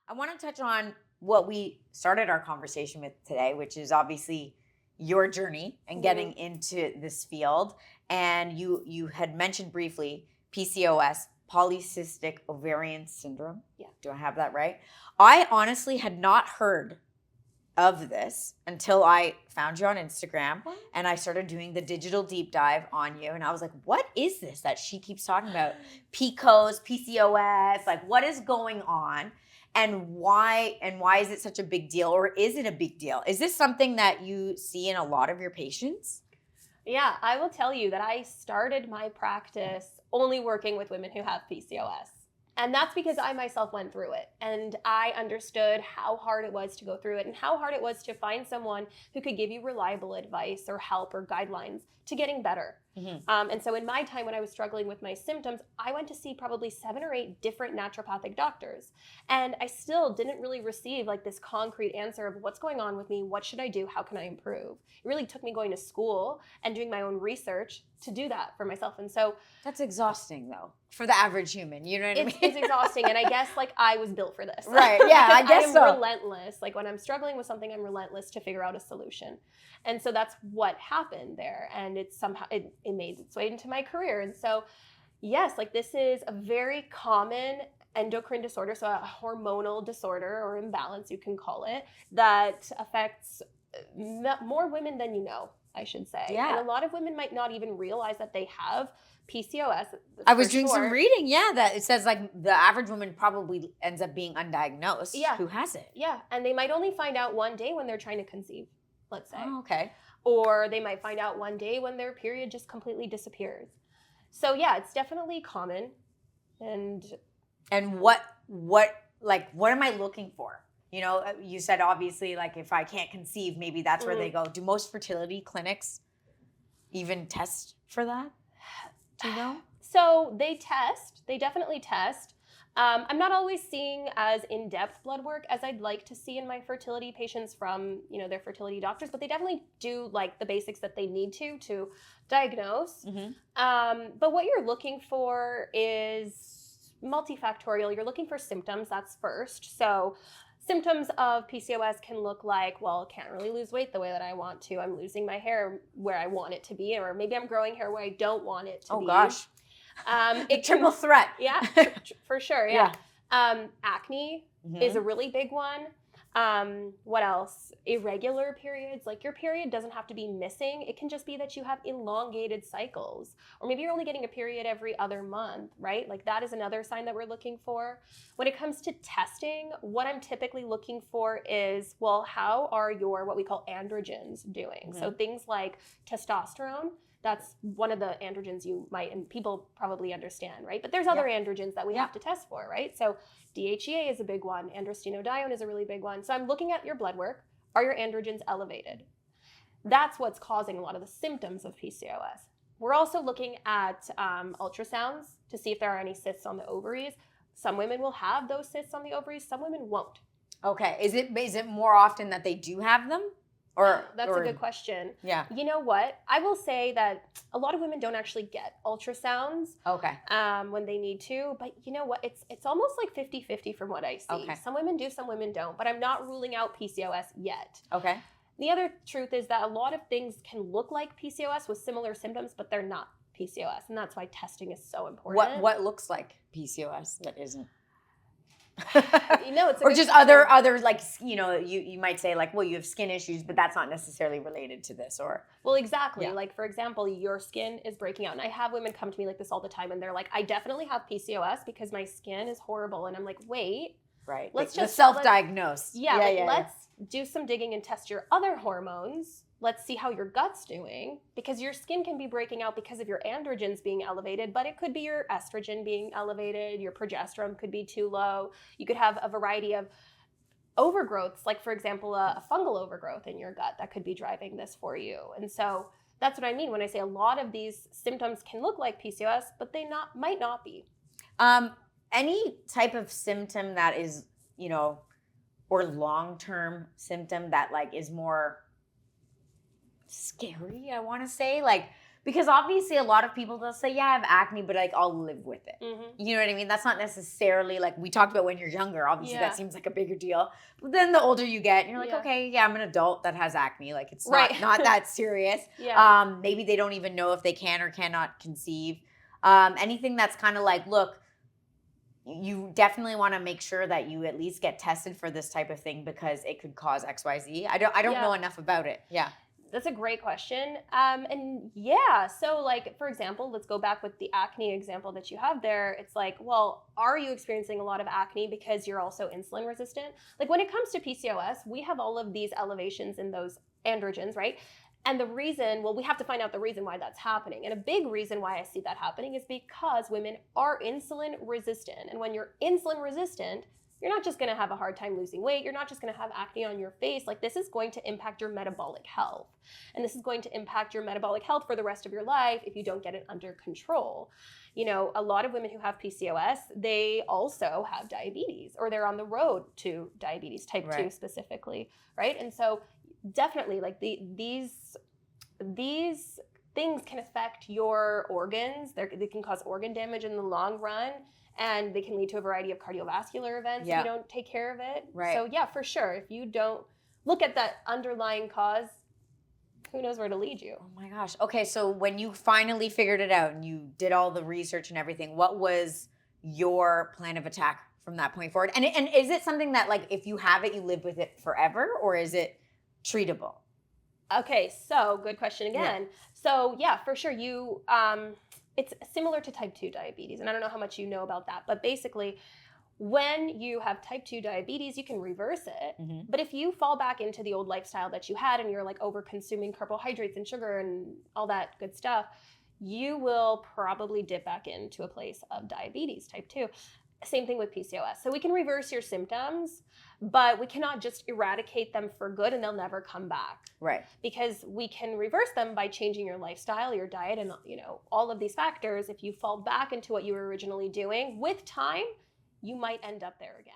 I want to touch on what we started our conversation with today, which is obviously your journey and getting into this field. And you had mentioned briefly PCOS, Polycystic Ovarian Syndrome. Yeah. Do I have that right? I honestly had not heard of this until I found you on Instagram and I started doing the digital deep dive on you. And I was like, what is this that she keeps talking about? PCOS, PCOS, like what is going on? And why is it such a big deal? Or is it a big deal? Is this something that you see in a lot of your patients? Yeah, I will tell you that I started my practice only working with women who have PCOS. And that's because I myself went through it and I understood how hard it was to go through it and how hard it was to find someone who could give you reliable advice or help or guidelines to getting better. Mm-hmm. And so in my time when I was struggling with my symptoms, I went to see probably 7 or 8 different naturopathic doctors. And I still didn't really receive like this concrete answer of what's going on with me, what should I do, how can I improve? It really took me going to school and doing my own research to do that for myself. And so that's exhausting though, for the average human, you know what I mean? It's exhausting. And I guess like I was built for this. Right, yeah, I guess so. I'm relentless. Like when I'm struggling with something, I'm relentless to figure out a solution. And so that's what happened there. And it's somehow, it made its way into my career. And so yes, like this is a very common endocrine disorder, so a hormonal disorder or imbalance, you can call it, that affects more women than you know, I should say. Yeah. And a lot of women might not even realize that they have PCOS. I was doing some reading, that it says like the average woman probably ends up being undiagnosed. Yeah. Who has it? Yeah, and they might only find out one day when they're trying to conceive, let's say. Oh, okay. Or they might find out one day when their period just completely disappears. So yeah, it's definitely common. And what am I looking for? You know, you said obviously like if I can't conceive, maybe that's where they go. Do most fertility clinics even test for that? Do you know? So they definitely test. I'm not always seeing as in-depth blood work as I'd like to see in my fertility patients from, their fertility doctors, but they definitely do like the basics that they need to diagnose. Mm-hmm. But what you're looking for is multifactorial. You're looking for symptoms, that's first. So symptoms of PCOS can look like, well, I can't really lose weight the way that I want to. I'm losing my hair where I want it to be, or maybe I'm growing hair where I don't want it to be. Oh gosh. It triple threat. Yeah, for sure. Yeah. Acne is a really big one. What else? Irregular periods. Like your period doesn't have to be missing. It can just be that you have elongated cycles. Or maybe you're only getting a period every other month, right? Like that is another sign that we're looking for. When it comes to testing, what I'm typically looking for is, well, how are your what we call androgens doing? Mm-hmm. So things like testosterone. That's one of the androgens you might, and people probably understand, right? But there's other androgens that we have to test for, right? So DHEA is a big one. Androstenedione is a really big one. So I'm looking at your blood work. Are your androgens elevated? That's what's causing a lot of the symptoms of PCOS. We're also looking at ultrasounds to see if there are any cysts on the ovaries. Some women will have those cysts on the ovaries. Some women won't. Okay. Is it more often that they do have them? That's a good question. Yeah. You know what? I will say that a lot of women don't actually get ultrasounds when they need to. But you know what? It's almost like 50-50 from what I see. Okay. Some women do, some women don't. But I'm not ruling out PCOS yet. Okay. The other truth is that a lot of things can look like PCOS with similar symptoms, but they're not PCOS. And that's why testing is so important. What looks like PCOS that isn't? It's or just other like you might say like, well, you have skin issues, but that's not necessarily related to this. Or well, exactly. Like for example, your skin is breaking out, and I have women come to me like this all the time, and they're like, I definitely have PCOS because my skin is horrible, and I'm like, wait, right? Let's just self-diagnose. Let's do some digging and test your other hormones. Let's see how your gut's doing, because your skin can be breaking out because of your androgens being elevated, but it could be your estrogen being elevated, your progesterone could be too low. You could have a variety of overgrowths, like for example, a fungal overgrowth in your gut that could be driving this for you. And so that's what I mean when I say a lot of these symptoms can look like PCOS, but they might not be. Any type of symptom that is, or long-term symptom that like is more scary, I want to say, like Because obviously a lot of people, they'll say, yeah, I have acne, but like I'll live with it. Mm-hmm. You know what I mean? That's not necessarily like we talked about when you're younger. Obviously Yeah. that seems like a bigger deal. But then the older you get, you're like, Yeah. okay, yeah, I'm an adult that has acne. Like it's Right. not that serious. Yeah. Maybe they don't even know if they can or cannot conceive. Anything that's kind of like, look, you definitely want to make sure that you at least get tested for this type of thing because it could cause XYZ. I don't Yeah. know enough about it. Yeah. That's a great question. And yeah, so like, for example, let's go back with the acne example that you have there. It's like, well, are you experiencing a lot of acne because you're also insulin resistant? Like when it comes to PCOS, we have all of these elevations in those androgens, right? And the reason, well, we have to find out the reason why that's happening. And a big reason why I see that happening is because women are insulin resistant. And when you're insulin resistant, you're not just going to have a hard time losing weight. You're not just going to have acne on your face. Like this is going to impact your metabolic health. And this is going to impact your metabolic health for the rest of your life if you don't get it under control. You know, a lot of women who have PCOS, they also have diabetes or they're on the road to diabetes type 2 specifically, right? And so definitely like these things can affect your organs. They can cause organ damage in the long run. And they can lead to a variety of cardiovascular events if you don't take care of it. Right. So yeah, for sure. If you don't look at that underlying cause, who knows where to lead you? Oh my gosh. Okay, so when you finally figured it out and you did all the research and everything, what was your plan of attack from that point forward? And is it something that like if you have it, you live with it forever, or is it treatable? Okay, so good question again. Yeah. So yeah, for sure. It's similar to type 2 diabetes. And I don't know how much you know about that, but basically when you have type 2 diabetes, you can reverse it. Mm-hmm. But if you fall back into the old lifestyle that you had and you're like over consuming carbohydrates and sugar and all that good stuff, you will probably dip back into a place of diabetes type 2. Same thing with PCOS. So we can reverse your symptoms, but we cannot just eradicate them for good and they'll never come back. Right. Because we can reverse them by changing your lifestyle, your diet, and all of these factors. If you fall back into what you were originally doing, with time, you might end up there again.